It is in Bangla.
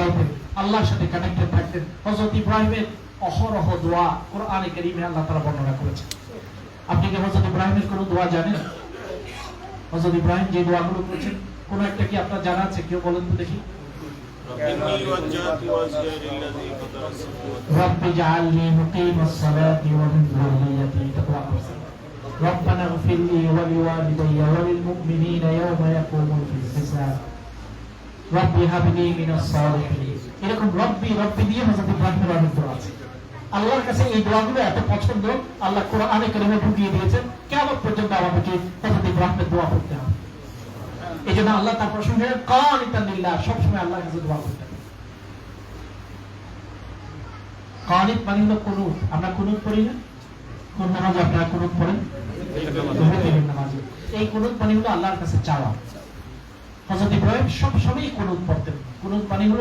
চাইতেন, আল্লাহর সাথে কানেক্টেড থাকতেন। হযরত ইব্রাহিমের অহরহ দোয়া কোরআনে কারীমে আল্লাহ তাআলা বর্ণনা করেছেন। আপনি কি হযরত ইব্রাহিমের কোনো দোয়া জানেন? হযরত ইব্রাহিম যে দোয়াগুলো করেছেন কোন একটা কি আপনার জানা আছে? কেউ বলেন তো দেখি। رب اجعلني مقيم الصلاة ومن ذريتي ربنا اغفر لي ولوالدي وللمؤمنين يوم يقوم الحساب رب هب لي من الصالحين। এরকম রব্বি রব্বি দিয়ে হযরত ইব্রাহিমের অনেক দোয়া আছে। আল্লাহর কাছে এই দোয়াগুলো এত পছন্দ, আল্লাহ কোরআনে কারীমে ঢুকিয়ে দিয়েছেন কিয়ামত পর্যন্ত আমাদেরকে হযরত ইব্রাহিমের দোয়া পড়তে হবে। এজন্য আল্লাহ তার প্রশংসা কানিতান লিল্লাহ, সবসময় আল্লাহর কাছে দোয়া করতে হবে। কানিত মানে হলো কুনুত। আমরা কুনুত পড়ি না? কোন নামাজে আপনারা কুনুত পড়েন? নামাজে। এই কুনুত মানে হলো আল্লাহর কাছে চাওয়া। হযরত ইব্রাহিম সব সময় কুনুত পড়তেন। কুনুত মানে হলো